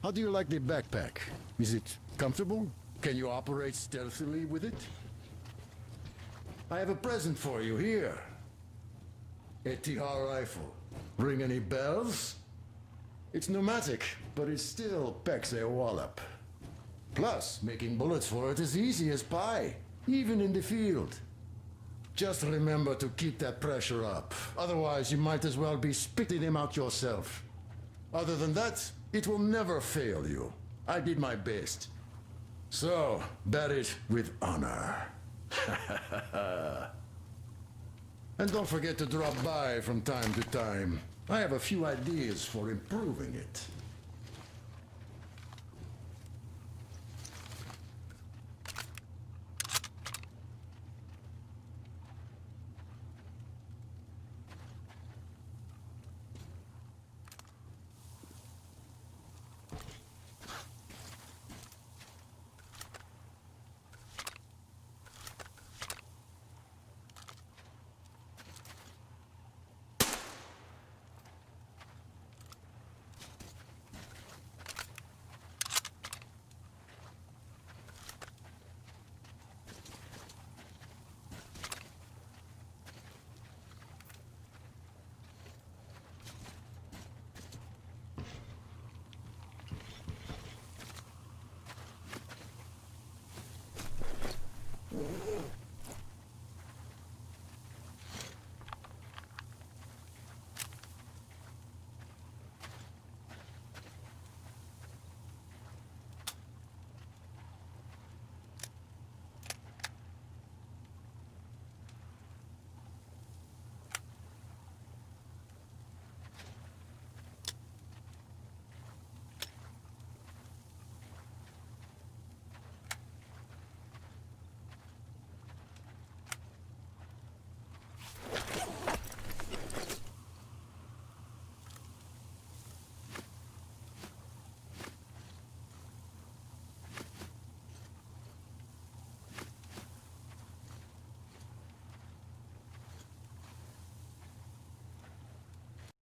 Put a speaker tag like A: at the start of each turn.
A: How do you like the backpack? Is it comfortable? Can you operate stealthily with it? I have a present for you here. A Tikhar-Rifle. Ring any bells? It's pneumatic, but it still packs a wallop. Plus, making bullets for it is easy as pie, even in the field. Just remember to keep that pressure up. Otherwise, you might as well be spitting them out yourself. Other than that, it will never fail you. I did my best. So, bear it with honor. And don't forget to drop by from time to time. I have a few ideas for improving it.